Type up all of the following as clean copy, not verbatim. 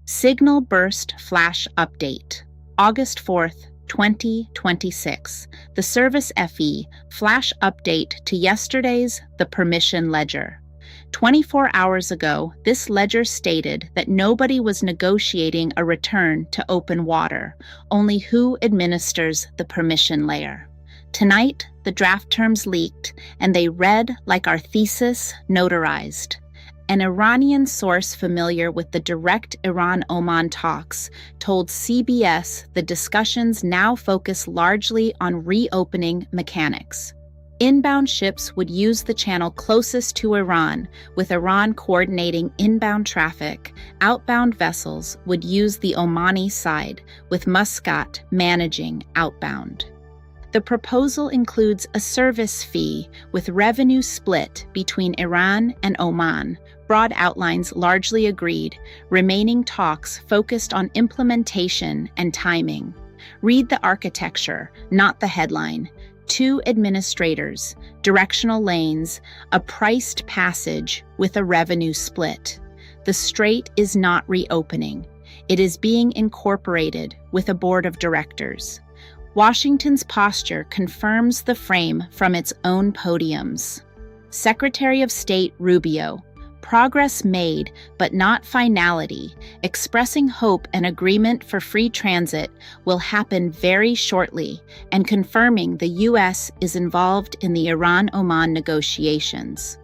Signal burst flash update. August 4th, 2026. The Service FE flash update to yesterday's The Permission Ledger. 24 hours ago, this ledger stated that nobody was negotiating a return to open water, only who administers the permission layer. Tonight, the draft terms leaked, and they read like our thesis notarized. An Iranian source familiar with the direct Iran-Oman talks told CBS the discussions now focus largely on reopening mechanics. Inbound ships would use the channel closest to Iran, with Iran coordinating inbound traffic. Outbound vessels would use the Omani side, with Muscat managing outbound. The proposal includes a service fee with revenue split between Iran and Oman. Broad outlines largely agreed, remaining talks focused on implementation and timing. Read the architecture, not the headline. 2 administrators, directional lanes, a priced passage with a revenue split. The strait is not reopening. It is being incorporated with a board of directors. Washington's posture confirms the frame from its own podiums. Secretary of State Rubio, progress made but not finality, expressing hope an agreement for free transit will happen very shortly, and confirming the U.S. is involved in the Iran-Oman negotiations.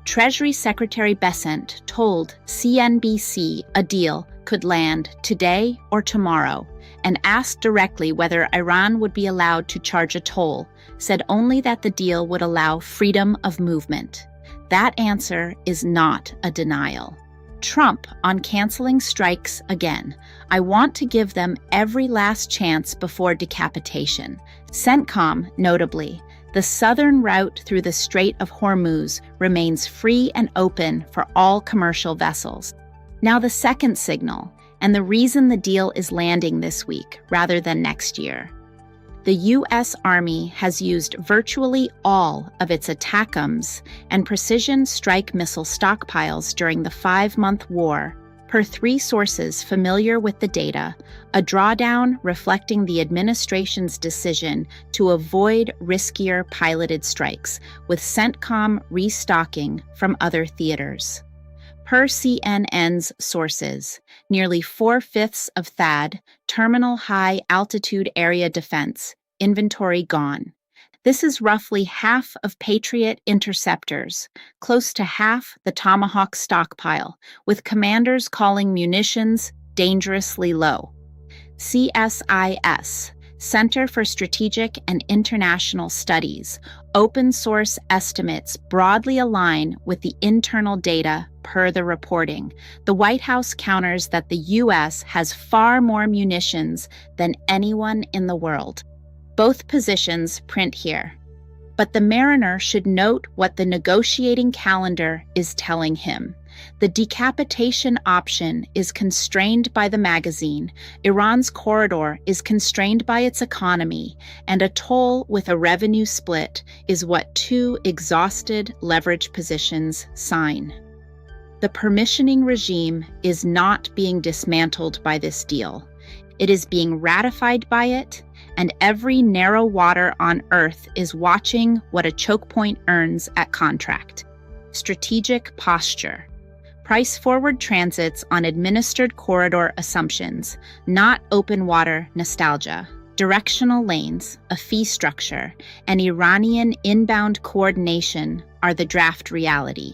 Treasury Secretary Bessent told CNBC a deal could land today or tomorrow, and asked directly whether Iran would be allowed to charge a toll, said only that the deal would allow freedom of movement. That answer is not a denial. Trump on canceling strikes again. I want to give them every last chance before decapitation. CENTCOM, notably, the southern route through the Strait of Hormuz remains free and open for all commercial vessels. Now the second signal, and the reason the deal is landing this week rather than next year. The U.S. Army has used virtually all of its ATACMS and precision strike missile stockpiles during the 5-month war, per 3 sources familiar with the data, a drawdown reflecting the administration's decision to avoid riskier piloted strikes, with CENTCOM restocking from other theaters. Per CNN's sources, nearly 4/5 of THAAD, Terminal High Altitude Area Defense, inventory gone. This is roughly half of Patriot interceptors, close to half the Tomahawk stockpile, with commanders calling munitions dangerously low. CSIS, Center for Strategic and International Studies, open source estimates broadly align with the internal data per the reporting. The White House counters that the U.S. has far more munitions than anyone in the world. Both positions print here. But the mariner should note what the negotiating calendar is telling him. The decapitation option is constrained by the magazine, Iran's corridor is constrained by its economy, and a toll with a revenue split is what 2 exhausted leverage positions sign. The permissioning regime is not being dismantled by this deal. It is being ratified by it, and every narrow water on Earth is watching what a choke point earns at contract. Strategic posture. Price forward transits on administered corridor assumptions, not open water nostalgia. Directional lanes, a fee structure, and Iranian inbound coordination are the draft reality.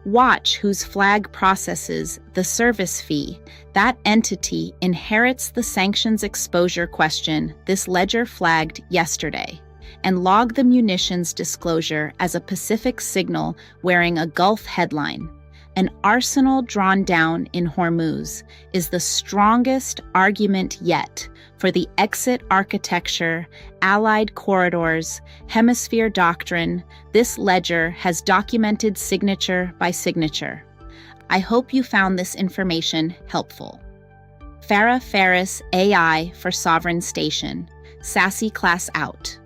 Watch whose flag processes the service fee. That entity inherits the sanctions exposure question this ledger flagged yesterday, and log the munitions disclosure as a Pacific signal wearing a Gulf headline. An arsenal drawn down in Hormuz is the strongest argument yet for the exit architecture, allied corridors, hemisphere doctrine. This ledger has documented signature by signature. I hope you found this information helpful. Farah Faris AI for Sovereign Station. Sassy class out.